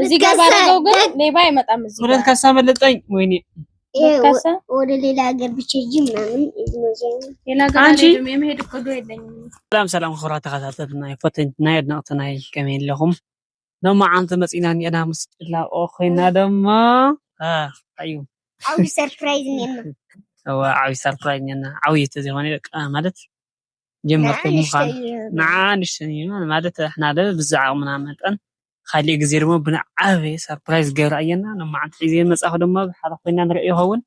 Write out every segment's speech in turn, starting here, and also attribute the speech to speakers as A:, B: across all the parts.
A: እዚህ ጋር ባረገው ግን ሌባ አይመጣም እዚህ ጋር
B: 2 ካሳ መለጠኝ ወይኔ
A: ካሳ
C: ወደ ሌላ ሀገር ብቻ ሂጂ ምናምን
A: ሌላ ሀገር አይደለም የመሄድ እቅዱ የለኝም
B: ሰላም خبرات ተከታተልና ይፈተና ያድናውተና ከመን ለኩም ደሞ አንተ መጽና እኔና መስላ ኦኺና ደሞ አዩ
C: አው ሰርፕራይዝ ነና
B: አው ሰርፕራይዝ ነና አውይት ዘሆነ ማለት ጀመርኩም ኻን ናንሽ ማለት احنا በዛው ምናምን መጠን خلي ግዜ ደሞ ብንዓበ ሰርፕራይዝ ገራየና ነማዓንት ጊዜ መጻፍ ደሞ በሓለ ኮይና ንሪኦ ይኸውን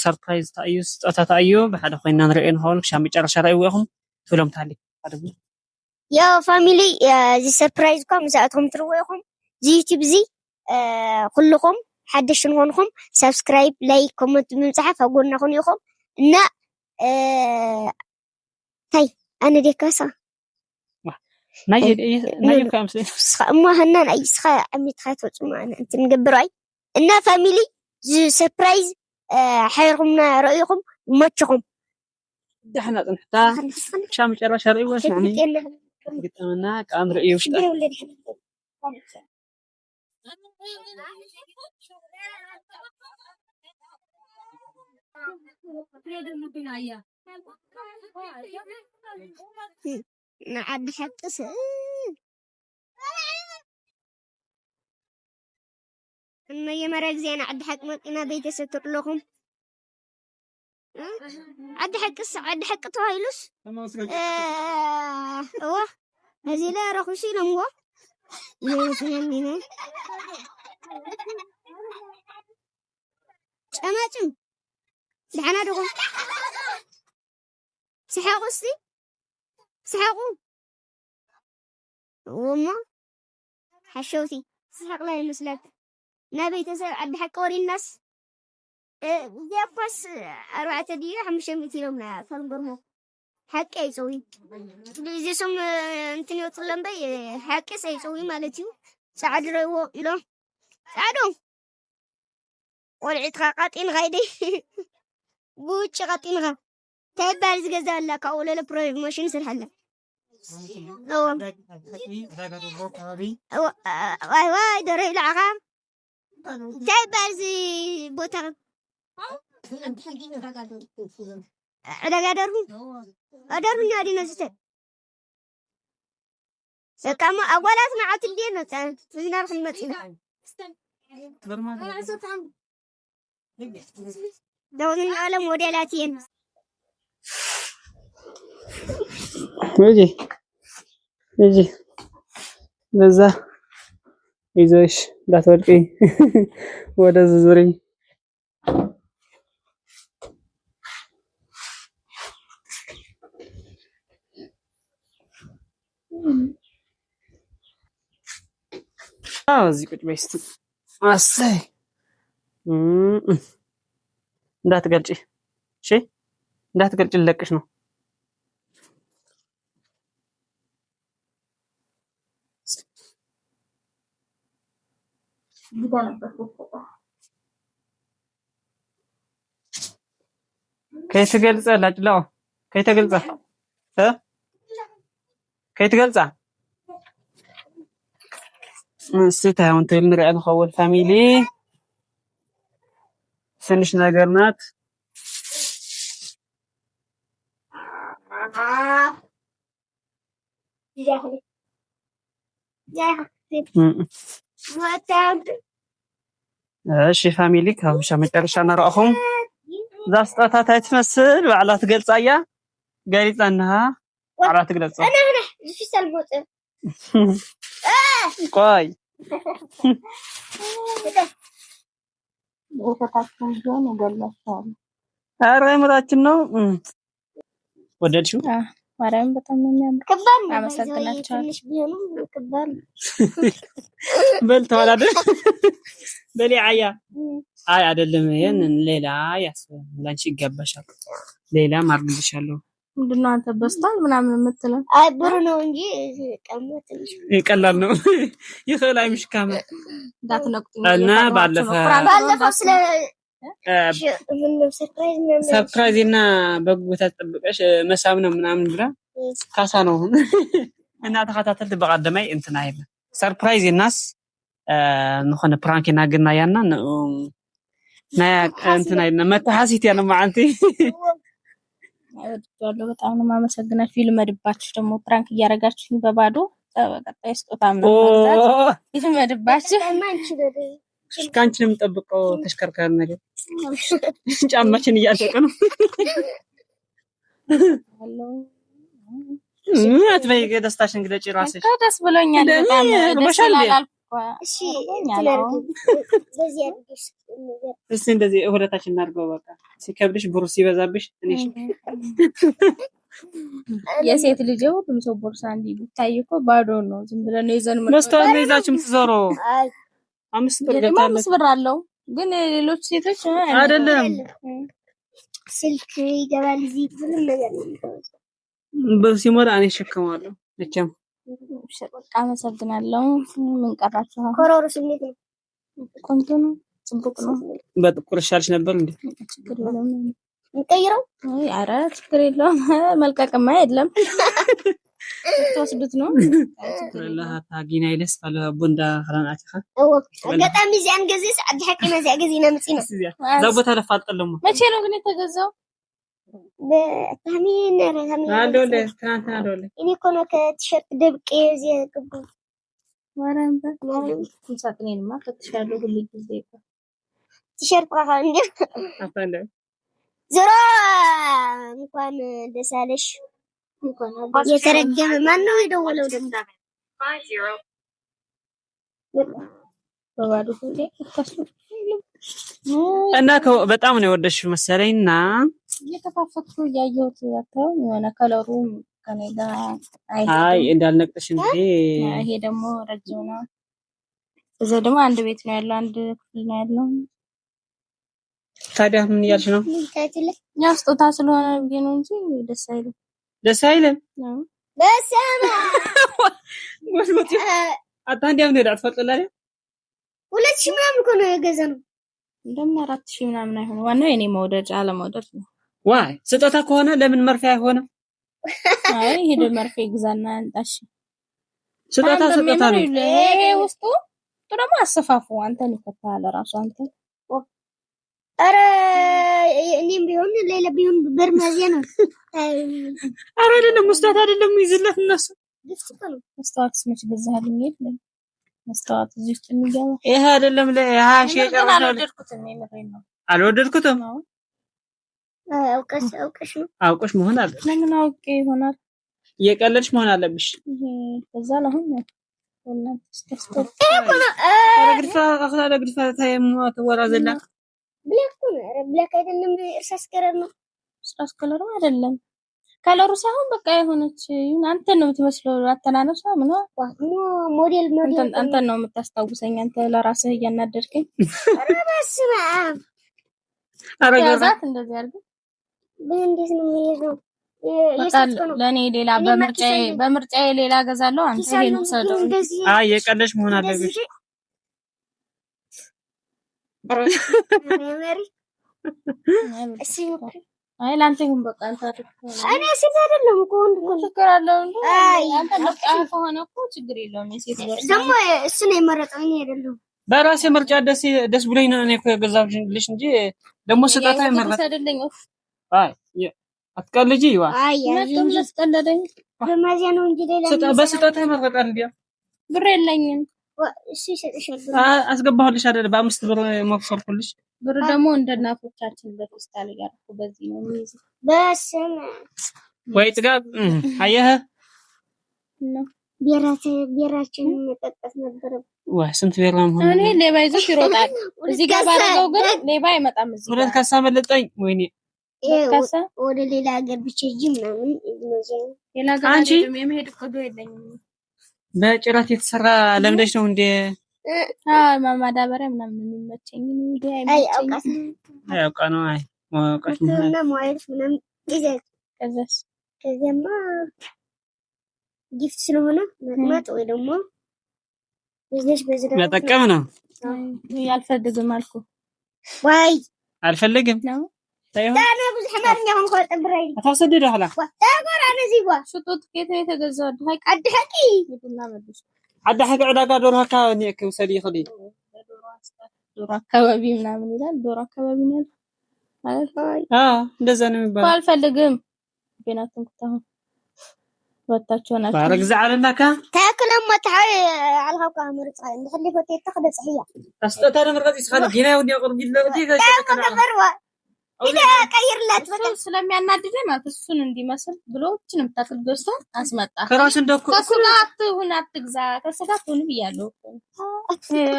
B: ሰርፕራይዝ ታዩ ስጦታ ታዩ በሓለ ኮይና ንሪኦ ይኸውን ሻም መጨረሻ ራእዩ ይኹም ትብሎም ታሊ አደጉ
C: ያ ፋሚሊ ዚ ሰርፕራይዝ ኮም ሰዓትኩም ትርዎ ይኹም ዚ ዩቲዩብ ዚ ኩልኩም ሓደሽን ሆንኩም ሰብስክራይብ ላይክ ኮሜንት ምንጻፍ አጎናኹን ይኹም እና ታይ አነ ደካሳ
B: ናይ ካምስ
C: ما هنان أي سخاء عمي تخاطر معنا أنت نقبراي إننا فاميلي سربرايز حيركمنا رأيكم وماتشكم
B: دحنا نحتا شام شرا شرعي واسمعني قدامنا كان رأيي وش
C: نعد حقس إنه يمرق زين عد حق مكنا بيت ستر لهم عد حقس عد حق طايلس هو هذه لا راح يشيل هو يسمعني أماكن دحنا دغم سحاقسي سحقوا وما حشوتي سحق لا المسلك نبي تسأل عد حق وري الناس يا بس 4 دقيقة 500 كيلو من فنقرمو حق يسوي لذي سم انتني وطلن بي حق سيسوي مالتيو سعد ريو إلو سعدو والعتقاقات إن غايدي بوش غاتين غا تبالز جزال لك أول البروموشن سرحلة واي دري العقام تبالز بوتر ada gadarmu nyadi nasi kamu awalat naat dia nata sinar khidmat ina دون العالم موديلاتين
B: يجي لذا يزوش لا تورقي ودا زوري እዚህ ቁጭ በይ እስቲ አሰይ እንዳትገልጪ እሺ እንዳትገልጪ ልለቅሽ ነው كيف تقلص لاجلاو كيف تقلص ها كيف تقلص نسيتها وانت نرى نخول فاميلي سنش ناقرنات እሺ ፋሚሊ ካብሻ መጨረሻ እናረአኹም ዛስጣታት አይትመስል ባዕላ ትገልጻያ ጋሪጣናሃ ባዕላ ትገልጻ
C: انا في سلموت
B: ቆይ
A: ወጣታችን ጆን ይገለጻል
B: አረ ምራችን ነው ወደድሽው
A: ማርያም በጣም ነው የሚያምር
C: ከባድ ነው
A: አመሰግናችኋለሁ
C: ትንሽ ቢሆንም ከባድ
B: በልተዋል አይደል በሊ አያ አይ አይደለም ይሄን ሌላ ያስበል ላንቺ ይገባሻል ሌላ ማርግልሻለሁ
A: ምንድነው አንተ በስታል ምናምን የምትለው
C: አይ ብሩ ነው እንጂ ቀመት ትንሽ
B: ይቀላል ነው ይኸላይ ምሽካማ
A: እንዳትነቁኝ
B: እና ባለፈው
C: ስለ
B: ሰርፕራይዝ እና በጉታ ተጠብቀሽ መሳብ ነው ምናምን ብላ ካሳ ነው እና ተከታተልት በቀደማይ እንትና አይደል ሰርፕራይዝ እናስ نخون برانكي ناقنا يانا نايا انتنا ما تحاسيت يا معانتي
A: አይወድዋለሁ በጣም ነው ማመሰግናችሁ ይልመድባችሁ ደግሞ ፕራንክ እያረጋችሁ በባዶ በቀጣይ ስጦታም ነው ማለት ይልመድባችሁ
B: ካንቺንም ጠብቀው ተሽከርካሪ ነገር ጫማችን እያደቀ ነው ምን አትበይ ደስታሽን ግለጪ ራስሽ
A: ደስ ብሎኛል በጣም ደስ ይላል እሺ
C: በዚህ አድርግሽ
B: እሺ እንደዚህ ወደታችን እናድርገው በቃ ሲከብድሽ ብሩስ ይበዛብሽ ትንሽ
A: የሴት ልጅ ሁሉም ሰው ቦርሳ እንዲ ቢታይኮ ባዶ ነው ዝም ብለን ነው ይዘን
B: መስታወት ነው ይዛችሁም ትዞሮ 5 ብር ገታለ
A: 5 ብር አለው ግን ሌሎች ሴቶች
B: አይደለም
C: ስልክ ይገባል እዚህ ምንም ነገር
B: በሲሞራ እኔ ሸከማለሁ እቻም
C: በቃ
A: አመሰግናለሁ ምን ቀራችሁ
C: ኮሮሮ ስሜት ነው
A: ቆንጆ ነው ጽቡቅ ነው
B: በጥቁር ሻልሽ ነበር እንዴ
A: ችግር የለም
C: እንቀይረው
A: አይ ኧረ ችግር የለም መልቀቅማ የለም ተወስዱት ነው
B: والله ታጊና ይደስ ባለ ቦንዳ خلاناتها
C: አጋጣሚ ዚያን ጊዜ ሰዓት ሐቂና ዚያ ጊዜ ነው ምጽና
B: ዘቦታ ለፋጠለሙ
A: መቼ ነው ግን የተገዛው
C: በታሚን ረሃሚን
B: አዶለ ትናንትና አዶለ
C: እኔ ኮኖ ከቲሸርት ደብቄ እዚህ ገቡ
A: ወራንባ እንሳጥኔንማ ከተሻለው ሁሉ ጊዜ
C: ቲሸርት ካካ እንዴ
B: አፈለ
C: ዘራ እንኳን ደሳለሽ እንኳን የተረገመ ማን ነው የደወለው ደግሞ 50
A: በባዶ ሁሌ ተከሱ
B: እና በጣም ነው የወደድሽው መሰለኝና
A: እየተፋፈኩ ያየሁት ያታው የሆነ ከለሩ ከኔ ጋር
B: አይ እንዳልነቅሽ እንዴ
A: ይሄ ደግሞ ረጅም ነው እዛ ደግሞ አንድ ቤት ነው ያለው አንድ ክፍል ነው ያለው
B: ታዲያ ምን ያልሽ ነው
A: ያው ስጦታ ስለሆነ ነው እንጂ ደስ አይልም
C: በሰማ
B: ወስሞት አታንዲ አሁን ሄዳ አትፈጥላለ
C: 2000 ምናምን እኮ ነው የገዛነው
A: እንደምን 4000 ምናምን አይሆን ዋናው የኔ መውደድ አለ መውደድ ነው
B: ዋይ ስጦታ ከሆነ ለምን መርፌ አይሆንም
A: አይ ሄደ መርፌ ግዛና አንጣሽ
B: ስጦታ ነው
A: ይሄ ውስጡ ደግሞ አሰፋፉ አንተን ይከታል ራሱ አንተ
C: አረ እኔም ቢሆን ሌላ ቢሆን በርማዚያ ነው
B: አረ አይደለም መስታወት አይደለም ይዝለት እነሱ
A: መስታወትስ መች ገዛህልኝ ይል መስታወት እዚህ ውስጥ የሚገባ
B: ይሄ አይደለም ለሃሽ የጨረሰው አልወደድኩትም አውቀሽ መሆን አለብሽ
A: ለምን አውቄ ይሆናል
B: እየቀለድሽ መሆን አለብሽ
A: ከዛ ለሁን ወላሂ ተስተስተር
B: ግርፋ አخلا ግርፋ ታይሙ ተወራዘላ
C: ብላክ አይደለም እርሳስ ከለር ነው
A: እርሳስ ከለር አይደለም ከለሩ ሳይሆን በቃ የሆነች አንተ ነው የምትመስለው አተናነሷ ምን
C: ሞዴል
A: አንተ ነው የምታስታውሰኝ አንተ ለራስህ እያናደድከኝ
C: ኧረ በስመ አብ
A: አረጋዛት እንደዚህ አድርግ
C: እንዴት ነው የሚይዘው
A: ለኔ ሌላ በምርጫዬ ሌላ ገዛለሁ አንተ ይሄን ሰደው
B: አይ የቀለሽ መሆን አለብሽ
A: አይ ላንተ ይሁን በቃ አንተ
C: እኔ ሴት አይደለም እኮ ወንድ ነው
A: ችግር አለው እንዴ አንተ በቃ ከሆነ እኮ ችግር የለውም የሴት ወርስ
C: ደግሞ እሱ ነው የመረጠው እኔ አይደለም
B: በራሴ ምርጫ ደስ ብሎኝ ነው እኔ ከገዛሁልሽ እንጂ ደግሞ ስጣታ ይመረጥ
A: አይደለም
B: አይ አትቀልጂ ይዋ
C: አይ
A: ምንም ለስቀለደኝ
C: በማዚያ ነው እንጂ ሌላ
B: በስጣታ ይመረጣል እንዴ
A: ብር የለኝም
C: እሺ ይሰጥሻል
B: አስገባሁልሽ አይደል በ5 ብር መክሰርኩልሽ
A: ብር ደግሞ እንደናቶቻችን በክስታል ያርኩ በዚህ ነው የሚይዝ
C: በስመ
B: ወይ ጥጋብ አየህ
A: ነው
C: ቢራችን መጠጣት ነበር
B: ወይ ስንት ቢራ ነው
A: እኔ ሌባ ይዞት ይሮጣል እዚህ ጋር ባረገው ግን ሌባ አይመጣም እዚህ
B: ሁለት ካሳ መለጠኝ ወይኔ
A: ካሳ
C: ወደ ሌላ ሀገር ብቻ ምናምን
A: ሌላ ሀገር አይደለም የመሄድ እኮ የለኝም
B: በጭራት የተሰራ ለምደሽ ነው እንዴ
A: ማዳበሪያ ምናምን የሚመቸኝ እንዴ
C: አይመቸኝ
B: አያውቃ ነው አይ ማውቃት
C: እና ማይልስ ምናምን ይዘት ከዚያማ ጊፍት ስለሆነ መጥማጥ ወይ ደግሞ ቢዝነስ በዝራ
B: መጠቀም ነው
A: ያልፈልግም አልኩ
C: ወይ
B: አልፈልግም
A: ነው
C: ታና ብዙ ሐማርኛ ሆነ ቆጥብራይ
B: አታሰደደ ኋላ
C: ታጎራ ነዚህ ጓ
A: ሽጦት ከየት የተገዛው ሀቂ
C: አድሐቂ
A: ይብና መልስ
B: عدا حق عداقة دورها كاوني كوسدي خدي
A: ዶሮ አካባቢ ምናምን ይላል ዶሮ አካባቢ ነው
B: እንደዛ ነው የሚባለው
A: አልፈልግም ቤናቱን ከተው ወጣቸው ናቸው
B: ባረግ ዘዓለና ካ
C: تاكل ما تعال على هوكا مرص نخلي فوتي تاخذ صحيه
B: استطار مرغز يسخن جينا ودي اقرب جدا ودي
C: كذا إذا كير لا
A: በጣም ስለሚያናድደኝ ማለት እሱን እንዲመስል ብሎ እቺንም ታክል ገዝቶ አስመጣ
B: ከራስ እንደኩ
A: ከስጋት ሁን አትግዛ ከስጋት ሁን ብያለሁ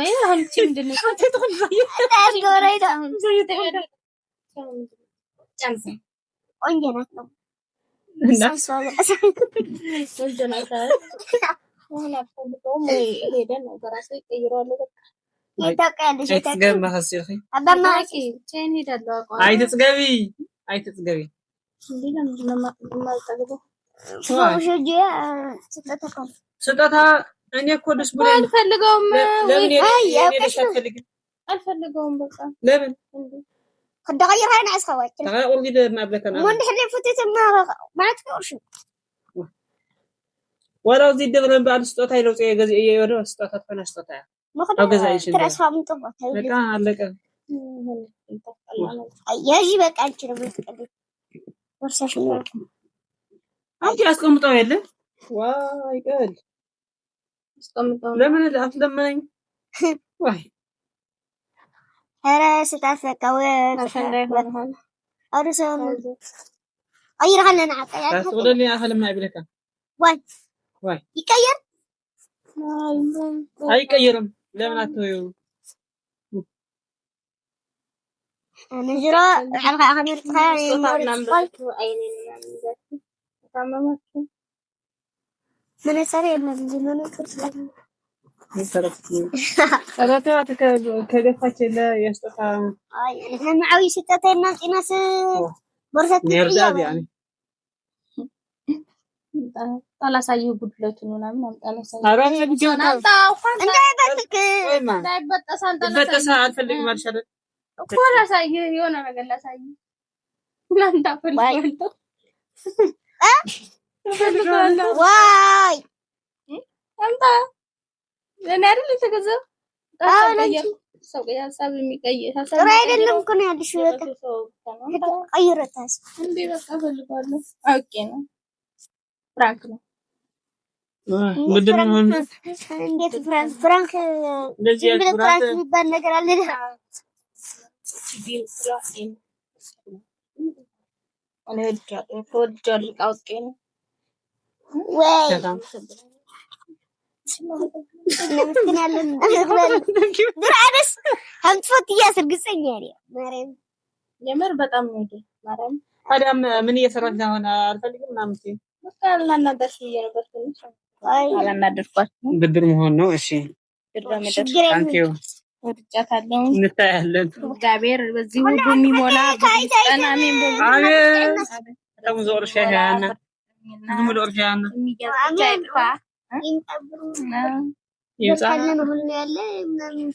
A: አይ አሁን እቺ ምንድነው ተጥኩን
C: ታስጎረይዳ
A: ዘይት ሄደ ጫንስ
C: ወንጀናት ነው
B: እና
A: ወንጀናት አሁን አጥቶም ሄደን ከራሴ ቀይሯል በቃ
C: يتقعدش
B: تسقب ما خسر خي
C: أبما
A: ቼን ሄዳለሁ አቋም
B: አይ ትጽገቢ
A: እንዴት ነው ما ተገበው
C: وشجي ستتكم
B: ስጦታ እኔ እኮ ደስ ብሎኝ
A: አልፈልገውም
B: ለምን አልፈልገውም
A: በቃ
B: ለምን
C: قد غير هاي ناس خوات
B: تغير كده ما بلك انا
C: من حد فتت ما تقولش
B: ወላው ዚህ ደብረን بعد ስጦታ ይለው ጽጌ የወደ ስጦታ ተፈና ስጦታ
C: ما خدش ترى فاهم طبعا
B: በቃ አለቀ
C: يجي بقى አንቺ ነው የምትቀበል ወርሳሽ ነው
B: አንቺ አስቀምጣው የለ ዋይ ቀል
A: አስቀምጣው
B: ለምን አትለምነኝ ዋይ
C: ኧረ ስታፈቀው
A: አሸንዳይሆን
C: አርሰም አይራህልና አቀያ
B: ታስወደልኝ አኸለማ ይብለካ ዋይ
C: ይቀየር
B: አይቀየርም ለምን አትወዩ
C: ነጅራ አልካ አመር ጻይ
A: ታመማችሁ
C: ምን ሰሪ ምን ፍርስላ
B: ሰራተኛ ከደፋች ለየስጦታ
C: አይ እኔ አዊ ስጠተና ጤናስ ቦርሳት
B: ይርዳብ ያኒ
A: ታላሳየው ጉድለቱን ምናምን አምጣለሳይ
B: አራኝ ቢጆታ
C: እንዳይበልክ
A: እንዳይበጠስ
B: በተሳ አልፈልግም አልሻለ
A: እኮ ላሳይ የሆነ ነገር ላሳይ ላንታ ፈልጋለሁ
C: ዋይ
A: አምጣ ለኔ አይደል ተገዛው ሰው ያሳብ የሚቀይር ሐሳብ
C: አይደለም እኮ ነው ያልሽ በቃ ቀይረታስ
A: እንዴ በቃ ፈልጋለሁ ኦኬ ነው ፍራንክ ነው
B: ምንድነው
C: እንዴት ፍራንክ
B: እንደዚህ
C: ፍራንክ የሚባል ነገር አለ
A: ቢል ፍራንክ እኔ ወድጃለሁ አውቄ ነው
C: ወይ ለምን ያለን ድራደስ አንተት ያስርግጸኝ ያለ ማርያም
A: የምር በጣም ነው ማርያም
B: ታዲያም ምን እየሰራች ነው አልፈልግም ምናምን ሲል
A: በቃ ለናንተስ እየነበርኩኝ አይ አላናደርኳችሁ
B: ብድር መሆን ነው እሺ ታንኪዩ
A: ወድጃታለሁ
B: እንታያለን
A: እግዚአብሔር በዚህ ሁሉ የሚሞላ በጣናሜን
B: አሜን ተሙዞር ሻያና ዝም ብሎ ሻያና
A: የሚገባ
C: ይንጠብሩ ይምጣ ነው ያለ ምናምን